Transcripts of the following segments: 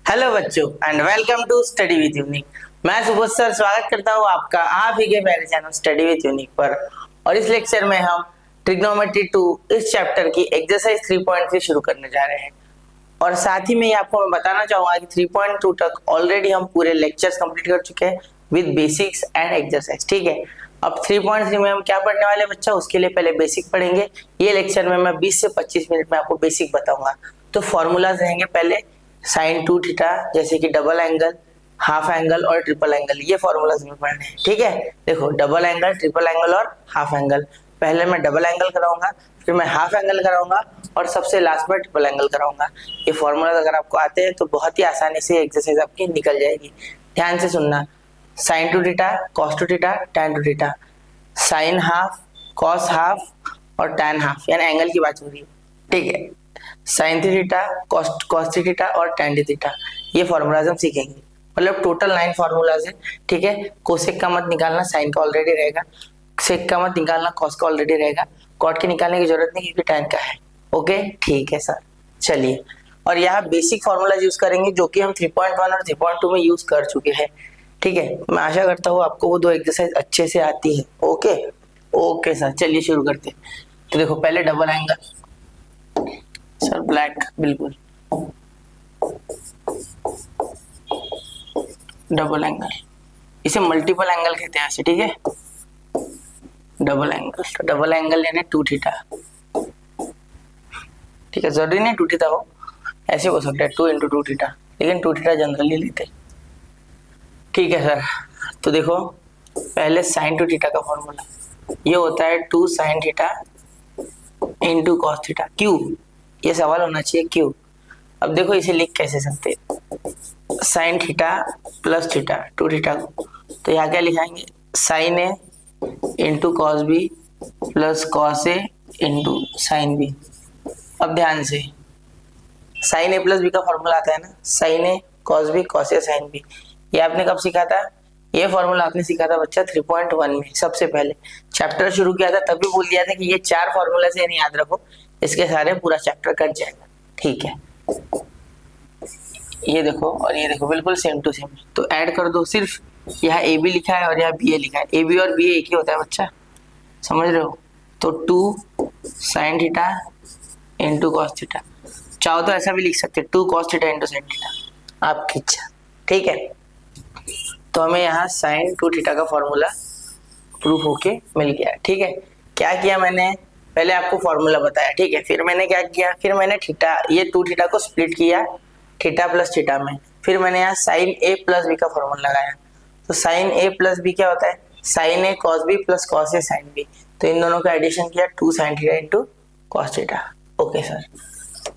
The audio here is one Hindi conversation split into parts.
हेलो बच्चों and welcome to study with unique. मैं सुबोध सर स्वागत करता हूँ आपका आप ही के प्यारे चैनल स्टडी विद यूनिक पर। और इस लेक्चर में हम ट्रिग्नोमेट्री 2 इस चैप्टर की एक्सरसाइज 3.3 शुरू करने जा रहे हैं। और साथ ही में आपको मैं बताना चाहूंगा कि 3.2 तक ऑलरेडी हम पूरे लेक्चर्स कंप्लीट कर चुके हैं विद बेसिक्स एंड एक्सरसाइज। ठीक है, अब 3.3 में हम क्या पढ़ने वाले बच्चा, उसके लिए पहले बेसिक पढ़ेंगे। ये लेक्चर में मैं 20 से 25 मिनट में आपको बेसिक बताऊंगा। तो फॉर्मूलाज रहेंगे पहले साइन 2 थीटा, जैसे कि डबल एंगल, हाफ एंगल और ट्रिपल एंगल, ये फॉर्मूलाज में पढ़ने हैं। ठीक है, देखो डबल एंगल, ट्रिपल एंगल और हाफ एंगल। पहले मैं डबल एंगल कराऊंगा, फिर मैं हाफ एंगल कराऊंगा और सबसे लास्ट में ट्रिपल एंगल कराऊंगा। ये फॉर्मूलाज अगर आपको आते हैं तो बहुत ही आसानी से एक्सरसाइज आपकी निकल जाएगी। ध्यान से सुनना, sine 2 theta, cos 2 theta, tan 2 theta, sine half, cos half और टैन हाफ, यानी एंगल की बात हो रही है। ठीक है, साइन 3 थीटा, कॉस 3 थीटा और टैन थीटा, ये फॉर्मूलाज हम सीखेंगे। मतलब टोटल 9 फॉर्मूलाज है। ठीक है, कोसेक का मत निकालना, साइन का ऑलरेडी रहेगा। सेक का मत निकालना, कॉस का ऑलरेडी रहेगा। कॉट के निकालने की जरूरत नहीं क्योंकि टैन का है। ओके, ठीक है सर, चलिए। और यहाँ बेसिक फॉर्मूलाज यूज करेंगे जो कि हम 3.1 और 3.2 में यूज कर चुके हैं। ठीक है, मैं आशा करता हूँ आपको वो दो एक्सरसाइज अच्छे से आती है। ओके ओके सर, चलिए शुरू करते हैं। तो देखो पहले डबल एंगल, सर ब्लैक, बिल्कुल डबल एंगल, इसे मल्टीपल एंगल कहते हैं ऐसे। ठीक है, डबल एंगल, तो डबल एंगल यानी 2 थीटा। ठीक है, जरूरी नहीं 2 थीटा हो, ऐसे हो सकता है 2 इंटू 2 थीटा, लेकिन 2 थीटा जनरली लेते हैं। ठीक है सर, तो देखो पहले साइन 2 थीटा का फॉर्मूला ये होता है 2 sine theta into cos theta. क्यों, ये सवाल होना चाहिए क्यों। अब देखो इसे लिख कैसे सकते, sine theta plus theta 2 theta को, तो यहाँ क्या लिखाएंगे, sine A into cos B plus cos A into sine B. अब ध्यान से, साइन ए प्लस बी का फॉर्मूला आता है ना, sine A cos B cos A sine B. ये आपने कब सीखा था, ये फॉर्मूला आपने सीखा था बच्चा 3.1 में। सबसे पहले चैप्टर शुरू किया था तभी बोल दिया था कि ये 4 फॉर्मूला से नहीं याद रखो, इसके सारे पूरा चैप्टर कट जाएगा। ठीक है, ये देखो और ये देखो बिल्कुल सेम टू सेम, तो ऐड कर दो। सिर्फ यहाँ ए बी लिखा है और यहाँ बी ए लिखा है, ए बी और बी ए एक ही होता है बच्चा, समझ रहे हो। तो 2 sine theta into cos theta, चाहो तो ऐसा भी लिख सकते 2 cos theta into sine theta, आपकी इच्छा। ठीक है, तो हमें यहाँ साइन 2 थीटा का फॉर्मूला प्रूफ होके मिल गया। ठीक है, क्या किया मैंने, पहले आपको फॉर्मूला बताया। ठीक है, फिर मैंने क्या किया, फिर मैंने थीटा, ये 2 थीटा को स्प्लिट किया थीटा प्लस थीटा में। फिर मैंने यहाँ साइन ए प्लस बी का फॉर्मूला लगाया। तो साइन ए प्लस बी क्या होता है, sign A cos B plus cos A sine B. तो इन दोनों का एडिशन किया 2 sine theta into cos theta. Okay sir,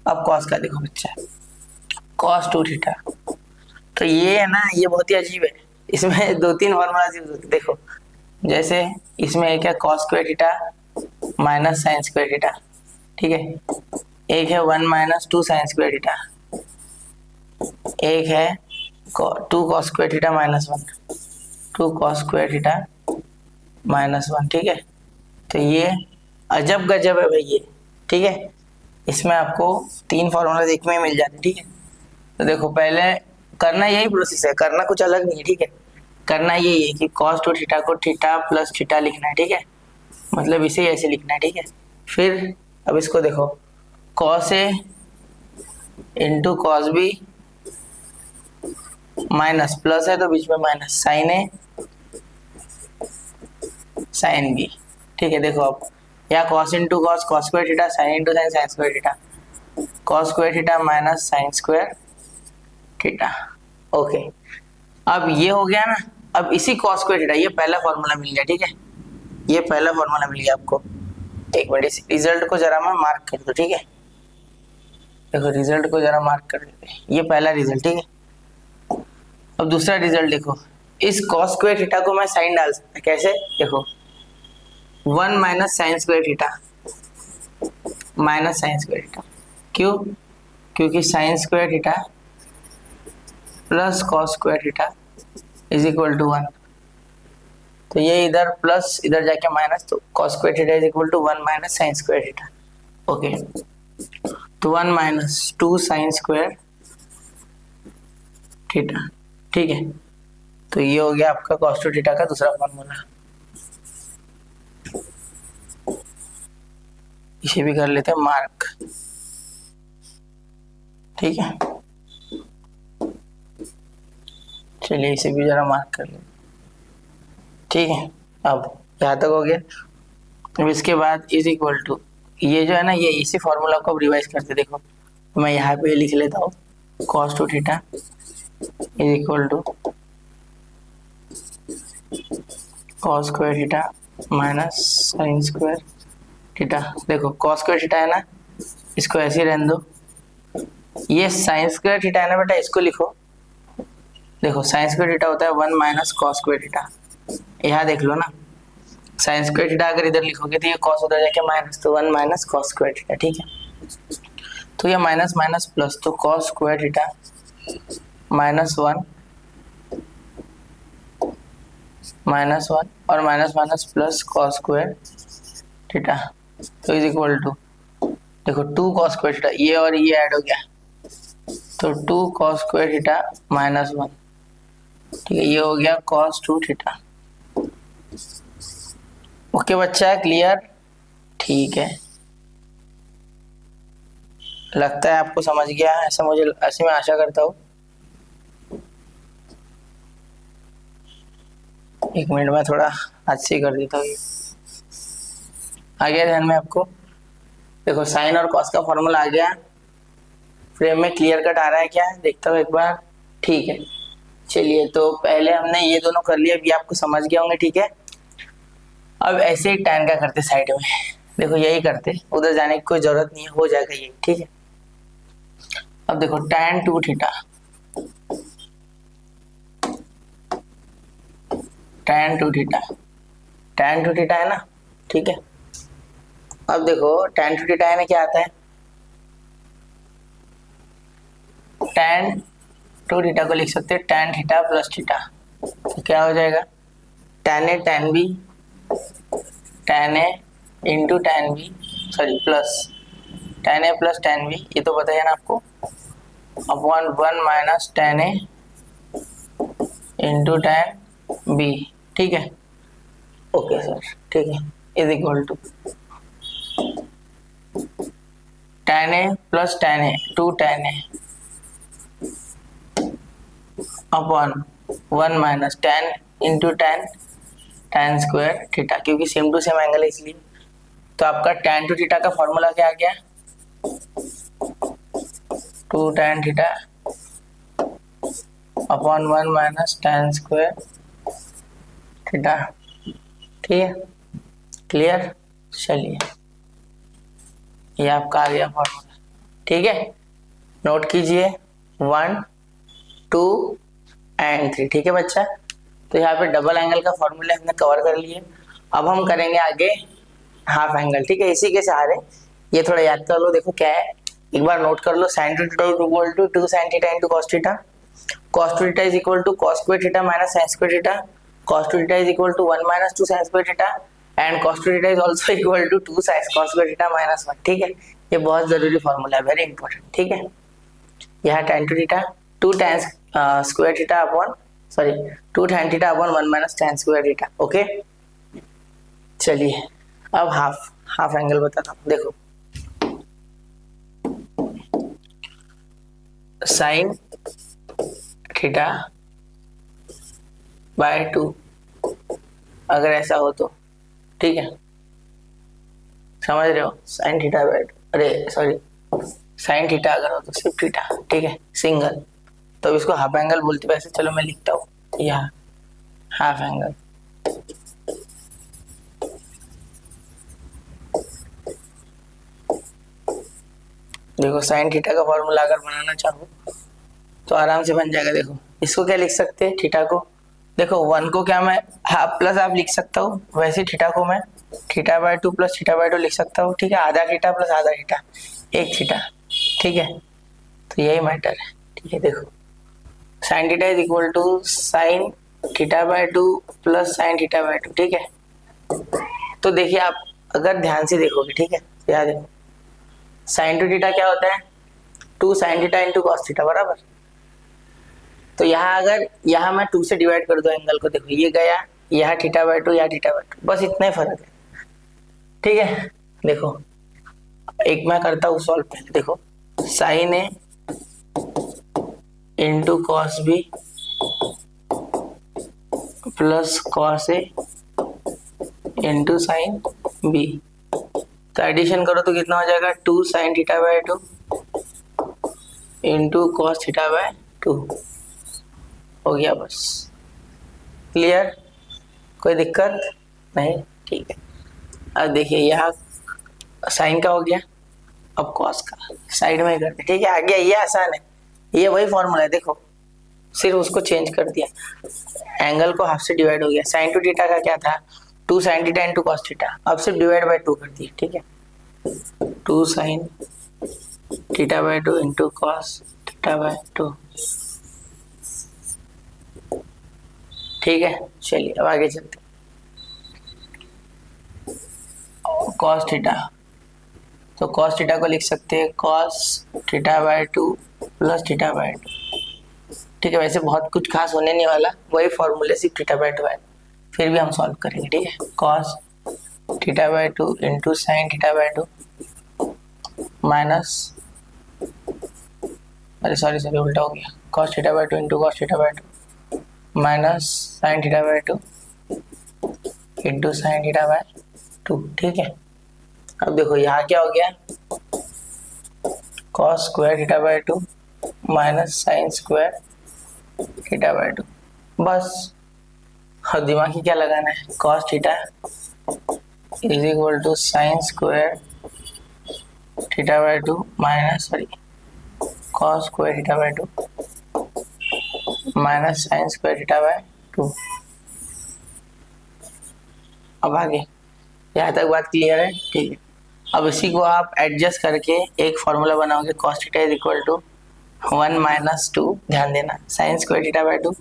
अब कॉस का देखो बच्चा, कॉस 2 थीटा, तो ये है ना, ये बहुत ही अजीब है, इसमें 2-3 फॉर्मूला यूज होते। देखो जैसे इसमें एक है cos square theta minus sine square theta. ठीक है, एक है 1 माइनस 2 साइन स्क्वायर थीटा, एक है 2 cos square theta minus 1, 2 cos square theta minus 1। ठीक है, तो ये अजब गजब है भाई ये। ठीक है, इसमें आपको 3 फॉर्मूला देखने में मिल जाते। ठीक है, तो देखो पहले करना यही प्रोसेस है, करना कुछ अलग नहीं है। ठीक है, करना यही है कि cos 2 थीटा को थीटा प्लस थीटा लिखना है। ठीक है, मतलब इसे ऐसे लिखना है। ठीक है, फिर अब इसको देखो, cos A into cos B minus plus है तो बीच में minus, sine A sine B. ठीक है, देखो अब या cos into cos cos square theta, sine into sine sine square theta, cos square theta minus sine square theta. Okay, अब ये हो गया ना। अब इसी cos स्क्वायर थीटा, ये पहला फॉर्मूला मिल गया। ठीक है, ये पहला फॉर्मूला मिल गया आपको। एक मिनट, इस रिजल्ट को जरा मैं मार्क कर दूं। ठीक है, देखो रिजल्ट को जरा मार्क कर देते हैं, ये पहला रिजल्ट। ठीक है, अब दूसरा रिजल्ट देखो, इस cos स्क्वायर थीटा को मैं साइन डाल सकता, कैसे, देखो 1 minus sine square theta minus sine square theta. क्यों, क्योंकि sine square theta plus cos square theta is equal to 1। तो ये इधर प्लस इधर जाके माइनस, तो cos square theta is equal to 1 minus sine square theta. Okay, तो 1 माइनस 2 साइन स्क्वायर थीटा, ठीक है। तो ये हो गया आपका cos टू थीटा का दूसरा फॉर्मूला। इसे भी कर लेते हैं मार्क, ठीक है। चलिए इसे भी जरा मार्क कर लेते, ठीक है। अब यहाँ तक हो गया। अब इसके बाद इज इक्वल टू, ये जो है ना, ये इसी फॉर्मूला को अब रिवाइज करते, देखो तो मैं यहाँ पे लिख लेता हूँ cos two theta is equal to cos square theta minus sine square theta. देखो cos स्क्वायर थीटा है ना, इसको ऐसे ही रहने दो। ये साइन स्क्वायर थीटा है ना बेटा, इसको लिखो। देखो साइन स्क्वायर थीटा होता है 1 माइनस कॉस स्क्वायर थीटा। यहाँ देख लो ना, साइन स्क्वायर थीटा अगर इधर लिखोगे तो ये कॉस उधर जाके माइनस, तो 1 माइनस कॉस स्क्वायर थीटा, ठीक है। तो ये माइनस माइनस प्लस, तो कॉस स्क्वायर थीटा माइनस 1 और minus minus plus cos square theta, तो इज इक्वल टू, देखो 2 कॉस स्क्वायर थीटा, ये और ये ऐड हो गया, तो 2 कॉस स्क्वायर थीटा माइनस 1, ठीक है। ये हो गया cos टू थीटा। ओके बच्चा, क्लियर, ठीक है। लगता है आपको समझ गया है, ऐसा मुझे, ऐसे मैं आशा करता हूँ। एक मिनट में थोड़ा हाथ से कर देता हूँ। आ गया ध्यान में आपको? देखो साइन और कॉस का फॉर्मूला आ गया, फ्रेम में क्लियर कट आ रहा है क्या, देखता हूँ एक बार, ठीक है। चलिए तो पहले हमने ये दोनों कर लिया, अभी आपको समझ गया होंगे, ठीक है। अब ऐसे ही tan का करते साइड में, देखो यही करते, उधर जाने की कोई जरूरत नहीं है, हो जाएगा ये, ठीक है। अब देखो tan to theta, tan to theta है ना, ठीक है। अब देखो tan टू थीटा है ना, क्या आता है, tan टू थीटा को लिख सकते हैं tan थीटा प्लस थीटा, तो क्या हो जाएगा tan A tan B tan A into tan B, sorry plus tan A plus tan B, ये तो पता है ना आपको, upon 1 minus tan A into tan B, ठीक है। ओके सर, ठीक है, is equal to tan A plus tan A 2 tan A upon 1 minus tan into tan square theta, क्योंकि सेम टू सेम एंगल है इसलिए। तो आपका tan टू थीटा का फॉर्मूला क्या आ गया, 2 tan theta upon 1 minus tan square theta, ठीक है, क्लियर। चलिए ये आपका आ गया फॉर्मूला, ठीक है। नोट कीजिए 1 2 एंड 3, ठीक है बच्चा। तो यहाँ पे डबल एंगल का फॉर्मूला हमने कवर कर लिए। अब हम करेंगे आगे हाफ एंगल, ठीक है, इसी के सहारे। ये थोड़ा याद कर लो, देखो क्या है, एक बार नोट कर लो, sin two theta equal to 2 sin थीटा into cos theta, cos two theta is equal to cos square theta minus sin square theta, cos two theta is equal to 1 minus 2 sin square theta and cos two theta is also equal to 2 sin cos square theta minus 1, ठीक है। ये बहुत जरूरी फॉर्मूला है, वेरी इंपॉर्टेंट, ठीक है। यहाँ tan to theta 2 tan square theta upon, sorry 2 tan theta upon 1 minus tan square theta, okay. चलिए अब हाफ एंगल बताता हूँ, देखो साइन थीटा बाय 2 अगर ऐसा हो तो, ठीक है, समझ रहे हो, साइन थीटा बाय 2, अरे सॉरी साइन थीटा अगर हो तो सिर्फ थीटा, ठीक है, सिंगल, तो इसको हाफ एंगल बोलते हैं। वैसे चलो मैं लिखता हूँ यहाँ हाफ एंगल, देखो साइन थीटा का फॉर्मूला अगर बनाना चाहो तो आराम से बन जाएगा। देखो इसको क्या लिख सकते हैं, थीटा को, देखो 1 को क्या मैं हाफ प्लस हाफ लिख सकता हूँ, वैसे थीटा को मैं theta by 2 plus theta by 2 लिख सकता हूँ, ठीक है, आधा थीटा प्लस आधा थीटा, एक थीटा, ठीक है। तो यही मैटर है, ठीक है। देखो sine theta is equal to sine theta by 2 plus sine theta by 2, ठीक है। तो देखिए आप अगर ध्यान से देखोगे, ठीक है, याद देखो साइन टू थीटा क्या होता है, 2 sin थीटा इंटू कॉस थीटा, बराबर। तो यहाँ अगर यहाँ मैं 2 से डिवाइड कर दूं एंगल को, देखो ये गया, यहाँ θ/2, यहाँ θ/2, बस इतना ही फर्क है। ठीक है, देखो एक मैं करता हूँ सॉल्व पहले। देखो sine A into cos B plus cos A into sine B, तो एडिशन करो तो कितना हो जाएगा 2 sin θ/2 इंटू कॉस θ/2 हो गया। बस क्लियर, कोई दिक्कत नहीं? ठीक है, अब देखिए यहाँ साइन का हो गया, अब कॉस का साइड में ही करते। ठीक है, आ गया, ये आसान है, ये वही फॉर्मूला है, देखो सिर्फ उसको चेंज कर दिया, एंगल को हाफ से डिवाइड हो गया। sin 2 थीटा का क्या था 2 sin थीटा इंटू कॉस थीटा, अब सिर्फ डिवाइड बाय 2 कर दिया। ठीक है, 2 sin θ/2 इंटू कॉस θ/2। ठीक है, चलिए अब आगे चलते। कॉस थीटा, तो कॉस थीटा को लिख सकते हैं कॉस θ/2 प्लस θ/2। ठीक है, वैसे बहुत कुछ खास होने नहीं वाला, वही फॉर्मूले सिर्फ θ/2 है, फिर भी हम सॉल्व करेंगे। ठीक है, कॉस θ/2 इंटू साइन θ/2 माइनस, अरे सॉरी उल्टा हो गया, cos θ/2 into cos θ/2 minus sine θ/2 into sine θ/2। ठीक है, अब देखो यहाँ क्या हो गया cos square θ/2 minus sine square θ/2। बस अब दिमाग की क्या लगाना है, cos theta is equal to sine square θ/2 minus cos square θ/2 minus sine square θ/2। अब आगे यहाँ तक बात क्लियर है? ठीक है, अब इसी को आप एडजस्ट करके एक फॉर्मूला बनाओगे, cos theta is equal to 1 minus 2, ध्यान देना साइन स्क्वायर θ/2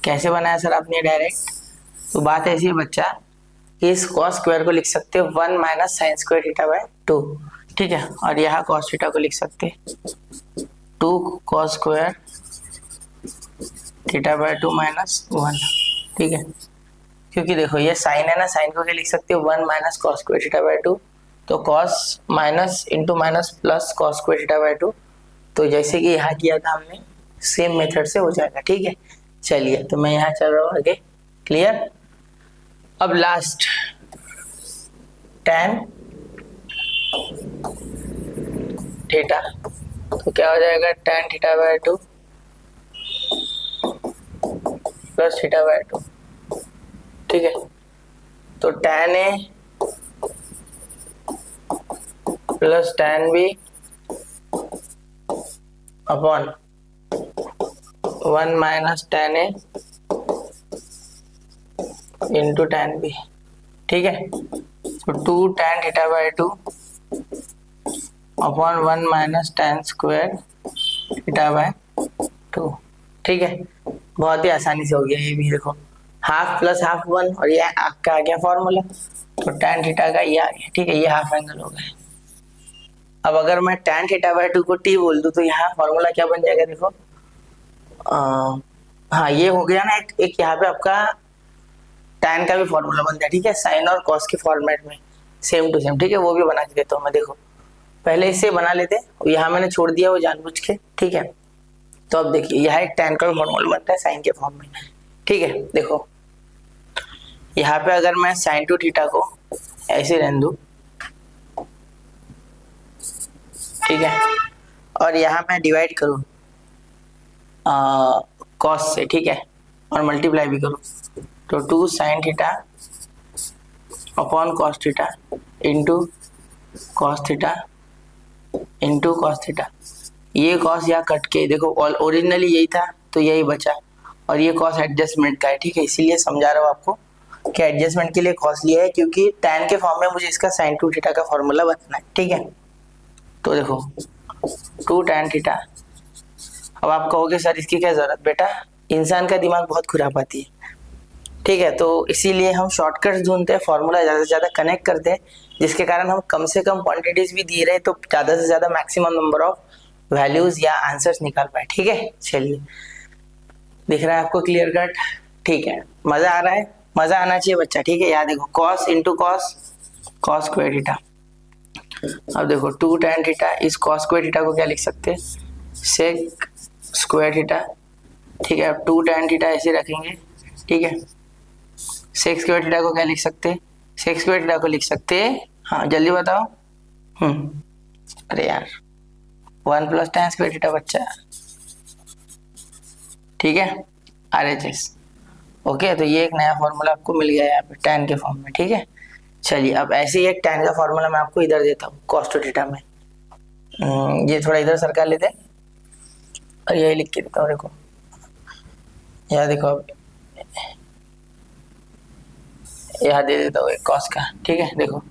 कैसे बनाया सर आपने डायरेक्ट, तो बात ऐसी है बच्चा कि इस कॉस स्क्वायर को लिख सकते हो 1 माइनस साइन स्क्वायर θ/2। ठीक है, और यहाँ कॉस थीटा को लिख सकते हैं 2 कॉस स्क्वायर θ/2 माइनस 1। ठीक है, क्योंकि देखो ये साइन है ना, साइन को क्या लिख सकते हो 1 माइनस कॉस स्क्वायर θ/2, तो cos minus into minus plus cos square θ/2, तो जैसे कि यहाँ किया था हमने सेम मेथड से हो जाएगा। ठीक है, चलिए तो मैं यहाँ चल रहा हूँ आगे। क्लियर, अब लास्ट tan थीटा, तो क्या हो जाएगा tan θ/2 प्लस θ/2। ठीक है, तो tan A plus tan B upon 1 minus tan A into tan B। ठीक है, तो 2 tan θ/2 upon 1 minus tan square θ/2। ठीक है, बहुत ही आसानी से हो गया ये भी। देखो हाफ प्लस हाफ 1 और ये आपका आ गया फॉर्मूला, तो tan थीटा का ये आ गया। ठीक है, ये हाफ एंगल हो गया। अब अगर मैं tan θ/2 को t बोल दूं तो यहाँ फॉर्मूला क्या बन जाएगा, देखो हाँ ये हो गया ना, एक यहाँ पे आपका tan का भी फॉर्मूला बन जाए। ठीक है, साइन और कॉस के फॉर्मेट में सेम टू सेम। ठीक है, वो भी बना के देता हूँ मैं, देखो पहले इसे बना लेते हैं, यहाँ मैंने छोड़ दिया वो जानबूझ के। ठीक है, तो अब देखिए यहाँ एक tan का भी फॉर्मूला बनता है साइन के फॉर्म में। ठीक है, देखो यहाँ पे अगर मैं sin 2 थीटा को ऐसे रहने दूं, ठीक है, और यहाँ मैं डिवाइड करूँ कॉस से, ठीक है, और मल्टीप्लाई भी करूँ, तो 2 sin theta upon cos theta into cos theta into cos theta. ये कॉस यहाँ कट के देखो ओरिजिनली यही था तो यही बचा, और ये कॉस एडजस्टमेंट का है। ठीक है, इसीलिए समझा रहा हूँ आपको कि एडजस्टमेंट के लिए कॉस लिया है, क्योंकि tan के फॉर्म में मुझे इसका sin 2 थीटा का फॉर्मूला बनाना है। ठीक है, तो देखो 2 tan थीटा। अब आप कहोगे सर इसकी क्या जरूरत, बेटा इंसान का दिमाग बहुत खुरापाती है। ठीक है, तो इसीलिए हम शॉर्टकट्स ढूंढते हैं, फॉर्मूला ज़्यादा से ज़्यादा कनेक्ट करते हैं, जिसके कारण हम कम से कम क्वांटिटीज भी दे रहे हैं तो ज़्यादा से ज़्यादा मैक्सिमम नंबर ऑफ वैल्यूज या आंसर्स निकाल पाए। ठीक है, चलिए दिख रहा है आपको क्लियर कट? ठीक है, मजा आ रहा है, मजा आना चाहिए बच्चा, ठीक है। याद देखो cos into cos, cos square theta. अब देखो 2 tan थीटा, इस कॉस स्क्वायर थीटा को क्या लिख सकते हैं, सेक स्क्वायर थीटा, ठीक है। अब 2 tan थीटा ऐसे रखेंगे, ठीक है। सेक स्क्वायर थीटा को क्या लिख सकते हैं, सेक स्क्वायर थीटा को लिख सकते हैं, हाँ जल्दी बताओ। अरे यार 1 प्लस tan स्क्वायर थीटा बच्चा, ठीक है, RHS। ओके, तो ये एक नया फॉर्मूला आपको मिल गया है यहाँ पे tan के फॉर्म में, ठीक है। चलिए अब ऐसे ही एक tan का फॉर्मूला मैं आपको इधर देता हूँ cos टू थीटा में। ये थोड़ा इधर सरका लेते हैं और यही लिख के देता हूँ, देखो यहाँ देखो, अब यहाँ दे देता हूँ एक cos का, ठीक है। देखो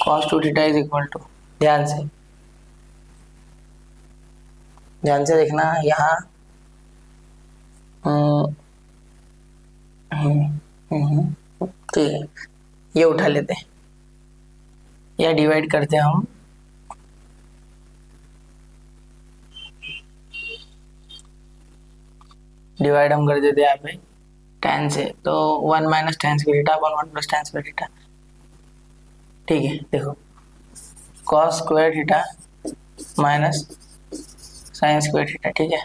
cos two theta is equal to, ध्यान से देखना यहाँ, ठीक है, ये उठा लेते हैं या डिवाइड करते हैं हम, डिवाइड हम कर देते हैं यहाँ पे tan से, तो 1 माइनस tan स्क्वायर थीटा अपन 1 प्लस tan स्क्वायर थीटा, ठीक है। देखो cos square theta minus sin square theta, ठीक है।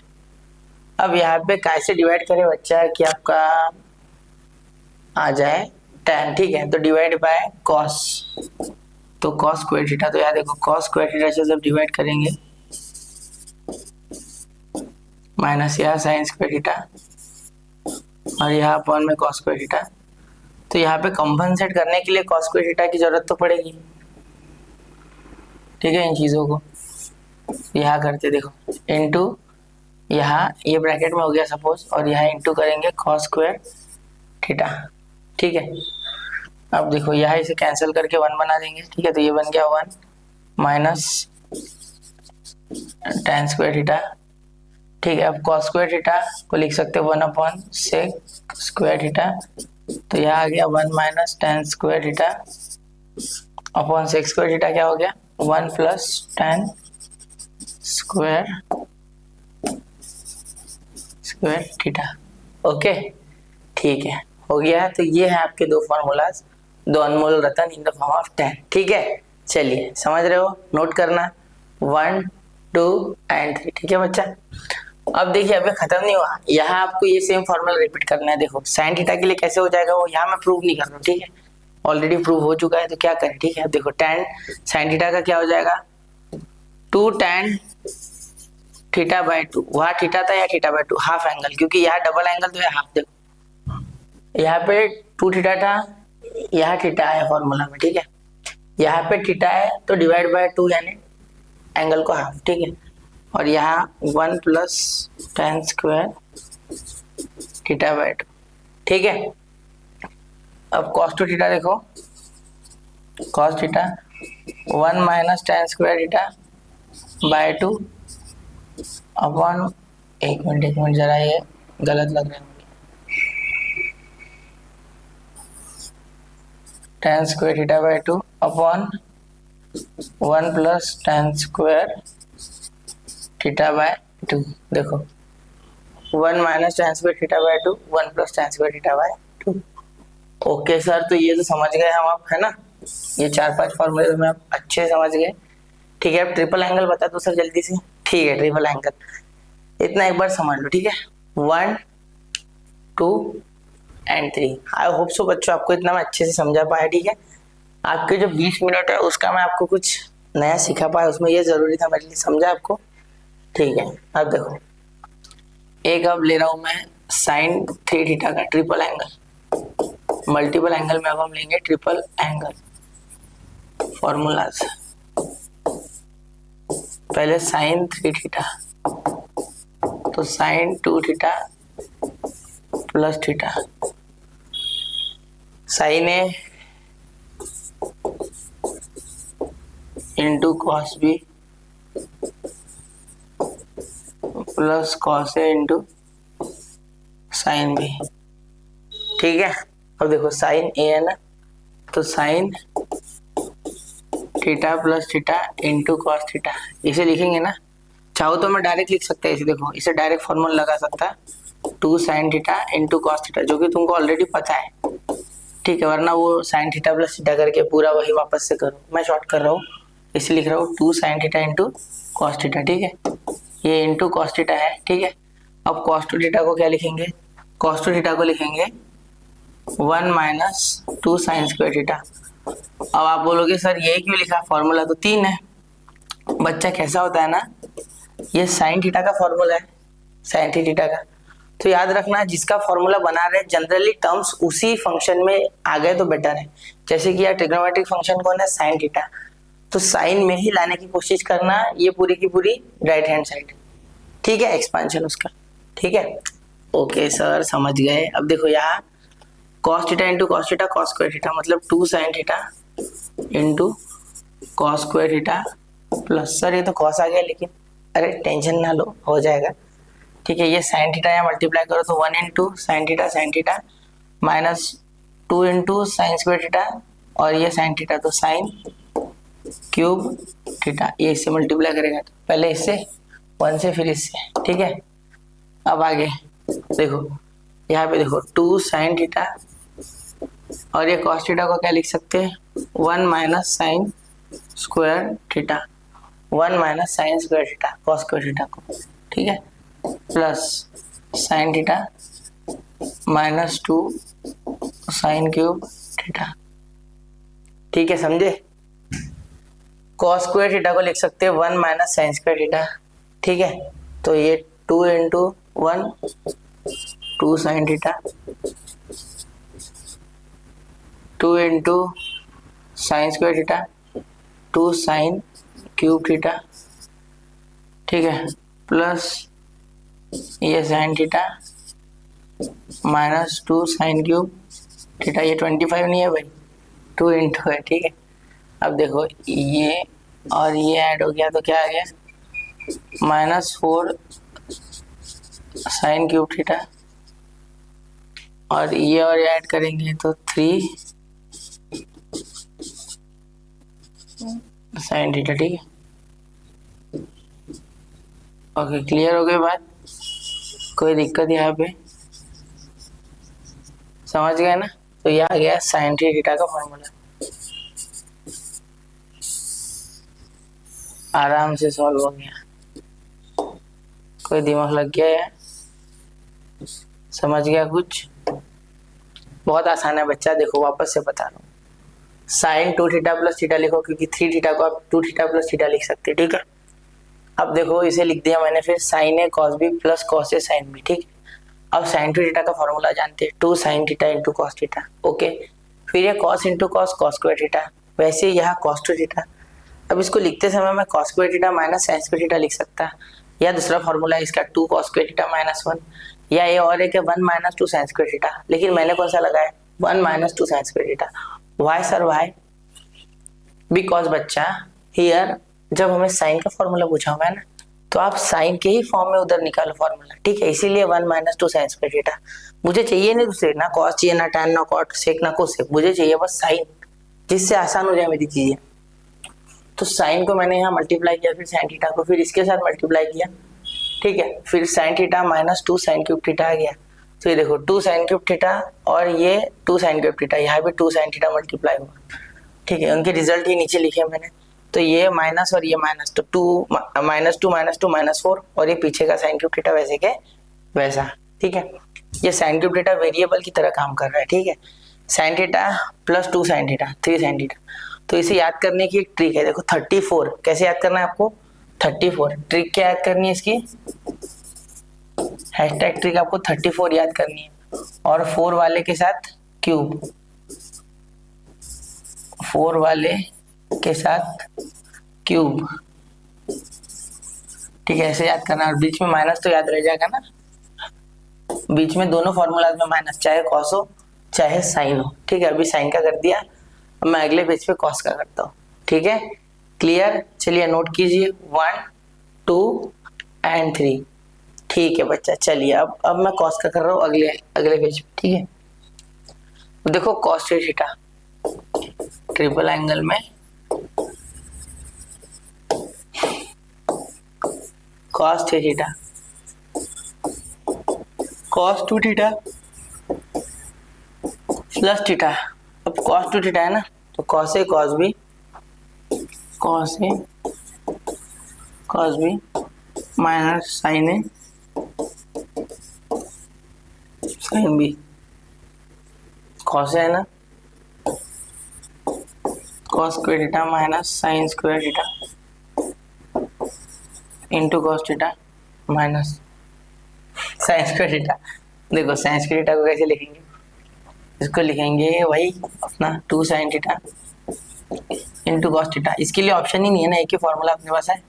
अब यहाँ पे कैसे डिवाइड करें बच्चा कि आपका आ जाए tan, ठीक है। तो डिवाइड बाय cos, तो cos स्क्वायर थीटा, तो यहाँ देखो cos स्क्वायर थीटा से जब डिवाइड करेंगे माइनस यहाँ sin स्क्वायर थीटा और यहाँ अपॉन में cos स्क्वायर थीटा, तो यहाँ पे कंपनसेट करने के लिए cos स्क्वायर थीटा की जरूरत तो पड़ेगी, ठीक है। इन चीजों को यहाँ करते देखो, इनटू यहाँ ये ब्रैकेट में हो गया सपोज, और यहाँ इनटू करेंगे cos स्क्वायर थीटा, ठीक है। अब देखो यहाँ इसे कैंसिल करके 1 बना देंगे, ठीक है। तो ये बन गया 1 माइनस tan स्क्वायर थीटा, ठीक है। अब cos स्क्वायर थीटा को लिख सकते हैं 1 अपॉन सेक स्क्वायर थीटा, तो यहाँ आ गया 1 minus tan square theta upon sec square theta, क्या हो गया 1 plus tan square theta. Okay, ठीक है, हो गया। तो ये है आपके दो फॉर्मूलाज, दो अनमोल रतन in the form of tan, ठीक है। चलिए समझ रहे हो, नोट करना 1 2 एंड 3, ठीक है बच्चा। अब देखिए अभी खत्म नहीं हुआ, यहाँ आपको ये सेम फॉर्मूला रिपीट करना है। देखो sin थीटा के लिए कैसे हो जाएगा वो यहाँ मैं प्रूव नहीं कर रहा हूँ, ठीक है, ऑलरेडी प्रूव हो चुका है, तो क्या करें, ठीक है। अब देखो tan sin थीटा का क्या हो जाएगा, 2 tan थीटा बाय 2, वहाँ थीटा था या थीटा बाय 2, हाफ एंगल, क्योंकि यहाँ डबल एंगल तो है हाफ। देखो यहाँ पे 2 थीटा था, यहाँ थीटा है फॉर्मूला में, ठीक है। यहाँ पे थीटा है तो डिवाइड बाय 2 यानी एंगल को हाफ, ठीक है। और यहाँ 1 plus tan square theta by 2, ठीक है। अब cos टू थीटा देखो, cos theta 1 minus tan square theta by 2 upon, एक मिनट जरा ये गलत लग रहा है मुझे, tan square theta by 2 upon 1 plus tan square theta by 2। देखो 1 minus tan square theta by 2, 1 plus tan square theta by 2। Okay sir, तो ये तो समझ गए हम आप, है ना। ये 4-5 फॉर्मूले तो मैं आप अच्छे समझ गए, ठीक है। अब ट्रिपल एंगल बता दो सर जल्दी से, ठीक है। ट्रिपल एंगल इतना एक बार समझ लो, ठीक है। 1 2 एंड 3। आई होप सो बच्चों आपको इतना मैं अच्छे से समझा पाया, ठीक है। आपके जो 20 मिनट है उसका मैं आपको कुछ नया सिखा पाया, उसमें ये जरूरी था मेरे लिए, समझा आपको, ठीक है। अब देखो एक अब ले रहा हूं मैं sin 3 थीटा का ट्रिपल एंगल, मल्टीपल एंगल में अब हम लेंगे ट्रिपल एंगल फॉर्मूलाज। पहले sin 3 थीटा, तो sin 2 theta plus theta, sin A into cos B plus cos A into sin B, ठीक है। अब देखो sin A है ना, तो sin theta plus theta into cos theta, इसे लिखेंगे ना, चाहो तो मैं डायरेक्ट लिख सकता है इसे, देखो इसे डायरेक्ट फॉर्मूला लगा सकता है 2 sin थीटा इंटू कॉस थीटा, जो कि तुमको ऑलरेडी पता है, ठीक है, वरना वो sin थीटा प्लस थीटा करके पूरा वही वापस से करो। मैं शॉर्ट कर रहा हूँ, इसलिए लिख रहा हूँ 2 sin थीटा इंटू कॉस थीटा, ठीक है, ये इंटू कॉस थीटा है, ठीक है। अब cos टू थीटा को क्या लिखेंगे, cos टू थीटा को लिखेंगे 1 माइनस 2 sin स्क्वायर थीटा। अब आप बोलोगे सर ये क्यों लिखा, फॉर्मूला तो 3 है। बच्चा कैसा होता है ना, ये साइन थीटा का फॉर्मूला है, साइन थीटा का, तो याद रखना जिसका फॉर्मूला बना रहे जनरली टर्म्स उसी फंक्शन में आ गए तो बेटर है। जैसे कि यार ट्रिग्नोमेट्रिक फंक्शन कौन है, साइन थीटा, तो साइन में ही लाने की कोशिश करना, ये पूरी की पूरी राइट हैंड साइड, ठीक है, एक्सपांशन उसका, ठीक है। ओके सर समझ गए। अब देखो यहाँ cos theta into cos theta cos square theta, मतलब 2 sin थीटा into cos square theta plus, sir ये तो कॉस आ गया, लेकिन अरे टेंशन ना लो, हो जाएगा, ठीक है। ये साइन थीटा यहाँ मल्टीप्लाई करो तो 1 into sine theta minus 2 into sine square theta, और ये साइन थीटा तो साइन क्यूब थीटा, ये इससे मल्टीप्लाई करेगा तो पहले इससे 1 से फिर इससे, ठीक है। अब आगे देखो, यहाँ पे देखो 2 sin थीटा और ये cos थीटा को क्या लिख सकते हैं, 1 minus sine square theta, 1 minus sine square theta cos square theta को, ठीक है, plus sine theta minus 2 sine cube theta, ठीक है, समझे। cos स्क्वायर थीटा को लिख सकते हैं 1 माइनस साइन स्क्वायर थीटा, ठीक है, तो ये 2 into 1 2 sine theta, 2 into sine square theta 2 sine cube theta, ठीक है, प्लस ये sign theta minus 2 sine cube theta, ये 25 नहीं है भाई, 2 इंटू है, ठीक है। अब देखो ये और ये ऐड हो गया तो क्या आ गया, -4 साइन क्यूब थीटा, और ये और ऐड करेंगे तो 3 साइन थीटा, ठीक है। ओके क्लियर हो गई बात, कोई दिक्कत यहाँ पे, समझ गए ना। तो ये आ गया साइन थीटा का फॉर्मूला, आराम से सॉल्व हो गया, कोई दिमाग लग गया है, समझ गया कुछ, बहुत आसान है बच्चा। देखो वापस से बता रहा हूँ, साइन 2 थीटा प्लस थीटा लिखो, क्योंकि 3 थीटा को आप 2 थीटा प्लस थीटा लिख सकते हैं, ठीक है। अब देखो इसे लिख दिया मैंने, फिर sign A cos B plus cos A sine B, ठीक है। अब साइन 2 थीटा का फॉर्मूला जानते हैं, 2 sine theta into cos theta, okay. फिर ये cos into cos cos square theta, वैसे यहाँ कॉस 2 थीटा। अब इसको लिखते समय मैं cos square theta minus sine square theta लिख सकता, या दूसरा फॉर्मूला है इसका 2 कॉस स्क्वायर थीटा माइनस 1, या ये और एक है 1 माइनस 2 साइन स्क्वायर थीटा, लेकिन मैंने कौन सा लगाया 1 minus 2 sine square theta. Why sir why, because बच्चा हियर जब हमें साइन का फॉर्मूला पूछा हुआ है ना, तो आप साइन के ही फॉर्म में उधर निकालो फॉर्मूला, ठीक है, इसीलिए 1 माइनस 2 साइन स्क्वायर थीटा। मुझे चाहिए नहीं दूसरे, ना कॉस चाहिए, ना टैन, ना कॉट, सेक, ना कोसेक, मुझे चाहिए बस साइन, जिससे आसान हो जाए मेरी चीजें। तो साइन को मैंने यहाँ मल्टीप्लाई किया, फिर साइन थीटा को फिर इसके साथ मल्टीप्लाई किया, ठीक है, फिर sine theta minus 2 sine cube theta आ गया। तो ये देखो 2 साइन क्यूब थीटा और ये 2 साइन क्यूब थीटा, यहाँ पे 2 साइन थीटा मल्टीप्लाई हुआ, ठीक है, उनके रिजल्ट ही नीचे लिखे मैंने। तो ये माइनस और ये माइनस, तो 2 माइनस 2 माइनस 2 माइनस 4, और ये पीछे का साइन क्यूब थीटा वैसे के वैसा, ठीक है। ये साइन क्यूब थीटा वेरिएबल की तरह काम कर रहा है, ठीक है। Sign theta plus 2 sine theta 3 sine theta, तो इसे याद करने की एक ट्रिक है, देखो 34 कैसे याद करना है आपको, 34 ट्रिक क्या याद करनी है इसकी, हैशटैग ट्रिक आपको 34 याद करनी है, और 4 वाले के साथ क्यूब, 4 वाले के साथ क्यूब, ठीक है, ऐसे याद करना। और बीच में माइनस तो याद रह जाएगा ना, बीच में दोनों फॉर्मूलाज में माइनस, चाहे कॉस हो चाहे साइन हो, ठीक है। अभी साइन का कर दिया, अब मैं अगले पेज पे कॉस का करता हूँ, ठीक है, क्लियर। चलिए नोट कीजिए 1 2 एंड 3, ठीक है बच्चा। चलिए अब मैं कॉस का कर रहा हूँ अगले पेज पे, ठीक है। देखो कॉस थीटा ट्रिपल एंगल में cos 3 theta, cos 2 theta plus theta. अब कॉस 2 थीटा है ना, तो cos A cos B, cos A cos B minus sine A sine B, cos ए है ना, cos square theta minus sine square theta into cos theta minus sine square theta. देखो साइन स्क्वायर थीटा को कैसे लिखेंगे, इसको लिखेंगे वही अपना 2 sine theta into cos theta. इसके लिए ऑप्शन ही नहीं है ना, एक ही फॉर्मूला अपने पास है,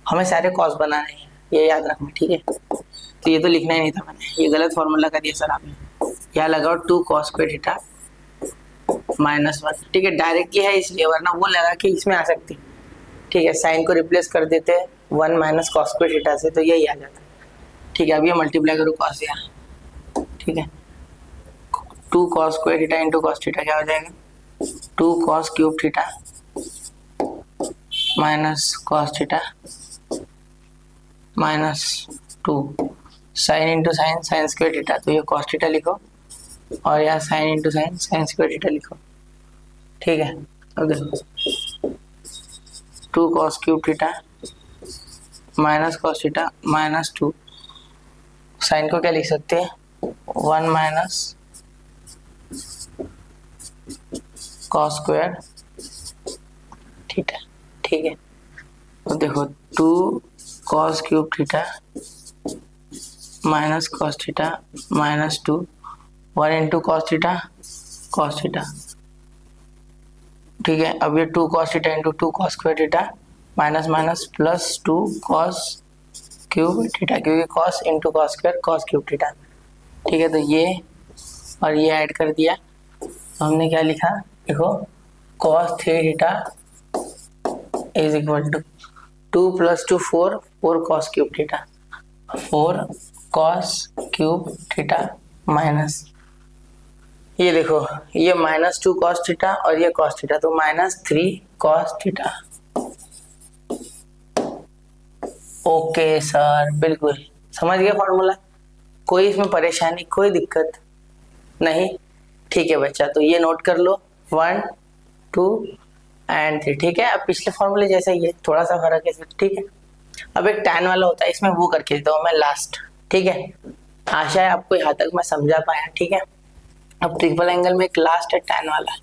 हमें सारे कॉस बनाने हैं, ये याद रखना, ठीक है। तो ये तो लिखना ही नहीं था मैंने, ये गलत फॉर्मूला कर दिया सर आपने। यहाँ लगाओ 2 कॉस स्क्वायर थीटा माइनस 1, ठीक है, डायरेक्ट ही है इसलिए, वरना वो लगा कि इसमें आ सकती, ठीक है। साइन को रिप्लेस कर देते 1 माइनस कॉस स्क्वायर थीटा से, तो यही आ जाता, ठीक है। अब ये मल्टीप्लाई करो कॉस यहाँ, ठीक है। 2 cos square theta into cos theta क्या हो जाएगा, 2 cos cube theta minus cos theta minus 2 sine into sine sine square theta, तो ये कॉस थीटा लिखो, और यहाँ sine into sine sine square theta लिखो, ठीक है। अब देखो 2 cos cube theta minus cos theta minus 2, sine को क्या लिख सकते हैं 1 माइनस कॉस स्क्वायर थीटा, ठीक है। तो देखो 2 cos cube theta minus cos theta minus 2, 1 into cos theta, ठीक है। अब ये 2 cos theta into 2 cos square theta minus minus plus 2 cos cube theta, क्योंकि cos into cos square cos cube theta, ठीक है। तो ये और ये ऐड कर दिया, तो हमने क्या लिखा, देखो cos 3 theta is equal to 2 plus 2 4, 4 cos cube theta, 4 cos cube theta minus, ये देखो ये माइनस 2 कॉस थीटा और ये कॉस थीटा, तो minus 3 cos theta. Okay sir, बिल्कुल समझ गए फॉर्मूला, कोई इसमें परेशानी कोई दिक्कत नहीं, ठीक है बच्चा। तो ये नोट कर लो 1 2 एंड 3, ठीक है। अब पिछले फॉर्मूले जैसा ही है, थोड़ा सा फर्क है, ठीक है। अब एक टैन वाला होता है, इसमें वो करके देता हूँ मैं लास्ट, ठीक है। आशा है आपको यहाँ तक मैं समझा पाया, ठीक है। अब ट्रिपल एंगल में एक लास्ट है टैन वाला,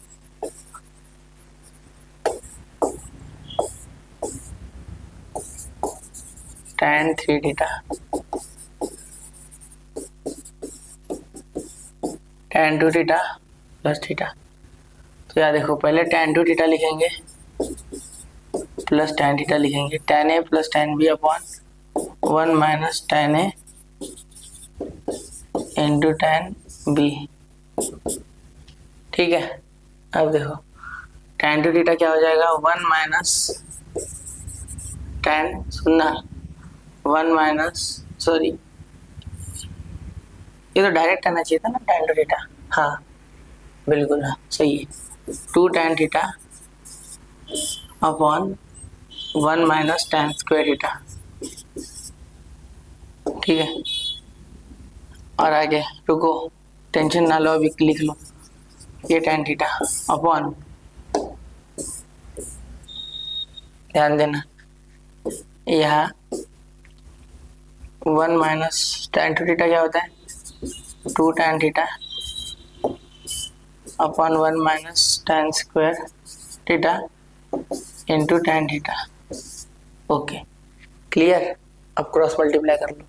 tan 3 theta tan 2 theta plus theta. तो यार देखो पहले tan 2 थीटा लिखेंगे प्लस tan थीटा लिखेंगे, tan a plus tan b upon 1 minus tan a into tan b, ठीक है। अब देखो tan 2 थीटा क्या हो जाएगा 1 माइनस tan, सुनना 1 माइनस, सॉरी ये तो डायरेक्ट आना चाहिए था ना tan 2 थीटा, हाँ बिल्कुल हाँ सही है, 2 tan theta upon 1 minus tan square theta, ठीक है। और आगे रुको, टेंशन ना लो, अभी लिख लो, ये tan थीटा अपॉन, ध्यान देना यहाँ 1 माइनस tan 2 थीटा क्या होता है 2 tan theta upon 1 minus tan square theta into tan theta, okay clear. अब क्रॉस मल्टीप्लाई कर लो।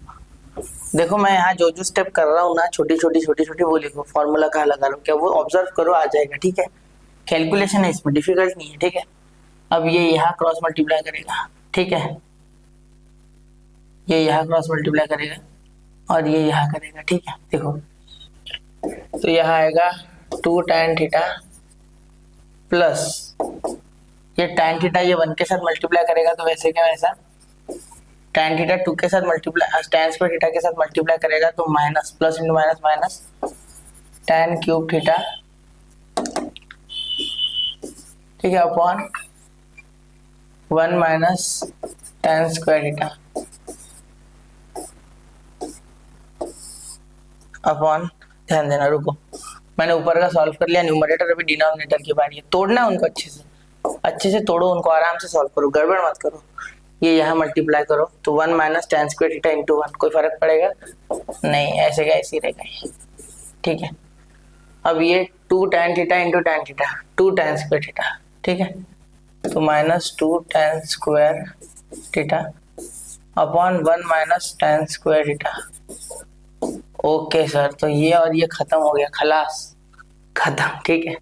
देखो मैं यहाँ जो जो स्टेप कर रहा हूँ ना, छोटी छोटी वो लिखो, फॉर्मूला कहाँ लगा लो क्या, वो ऑब्जर्व करो, आ जाएगा, ठीक है। कैलकुलेशन है इसमें, डिफिकल्ट नहीं है, ठीक है। अब ये यहाँ क्रॉस मल्टीप्लाई करेगा, ठीक है, ये यहाँ क्रॉस मल्टीप्लाई करेगा और ये यहाँ करेगा, ठीक है। देखो तो यहाँ आएगा 2 tan थीटा प्लस ये tan थीटा ये 1 के साथ मल्टीप्लाई करेगा, तो वैसे क्या वैसा tan थीटा 2 के साथ मल्टीप्लाई tan स्क्वायर थीटा के साथ मल्टीप्लाई करेगा, तो minus plus into minus minus tan cube theta, ठीक है, upon 1 minus tan square theta upon, ध्यान देना, रुको, मैंने ऊपर का सॉल्व कर लिया, न्यूमरेटर अभी डिनोमिनेटर की बारी है, तोड़ना है उनको अच्छे से तोड़ो उनको, आराम से सॉल्व करो, गड़बड़ मत करो। ये यहाँ मल्टीप्लाई करो तो 1 minus tan square theta into 1, कोई फर्क पड़ेगा नहीं, ऐसे का ऐसे ही रहेगा, ठीक है। अब ये 2 tan theta into tan theta, 2 tan square theta, ठीक है, तो minus 2 tan square theta upon 1 minus tan square theta. Okay sir, तो ये और ये खत्म हो गया, खलास, खत्म, ठीक है।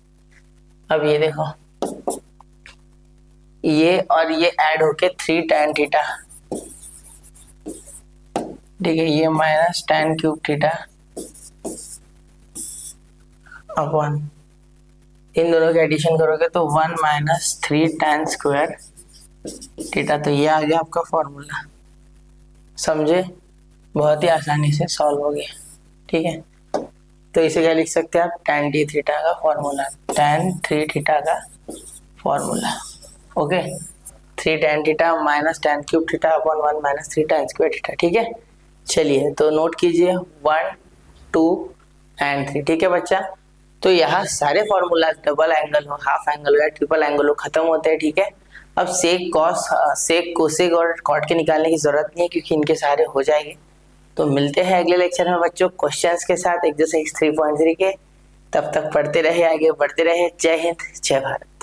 अब ये देखो, ये और ये ऐड होके 3 tan थीटा, ठीक है, ये minus tan cube theta upon, इन दोनों के एडिशन करोगे तो 1 माइनस 3 tan स्क्वायर थीटा। तो ये आ गया आपका फॉर्मूला, समझे, बहुत ही आसानी से सॉल्व हो गया, ठीक है। तो इसे क्या लिख सकते हैं आप, tan d थीटा का फॉर्मूला, tan 3 थीटा का formula, okay, 3 tan theta minus tan cube theta upon 1 minus 3 tan square theta, ठीक है। चलिए तो नोट कीजिए 1, 2 एंड 3, ठीक है बच्चा। तो यहाँ सारे फॉर्मूला, डबल एंगल हो, हाफ एंगल हो या ट्रिपल एंगल हो, खत्म होते हैं, ठीक है। अब सेक, कॉस, सेक, कोसेक और कॉट के निकालने की जरूरत नहीं है क्योंकि इनके सारे हो जाएंगे। तो मिलते हैं अगले लेक्चर में बच्चों क्वेश्चंस के साथ एक्सरसाइज 3.3 के। तब तक पढ़ते रहे, आगे बढ़ते रहे। जय हिंद, जय भारत।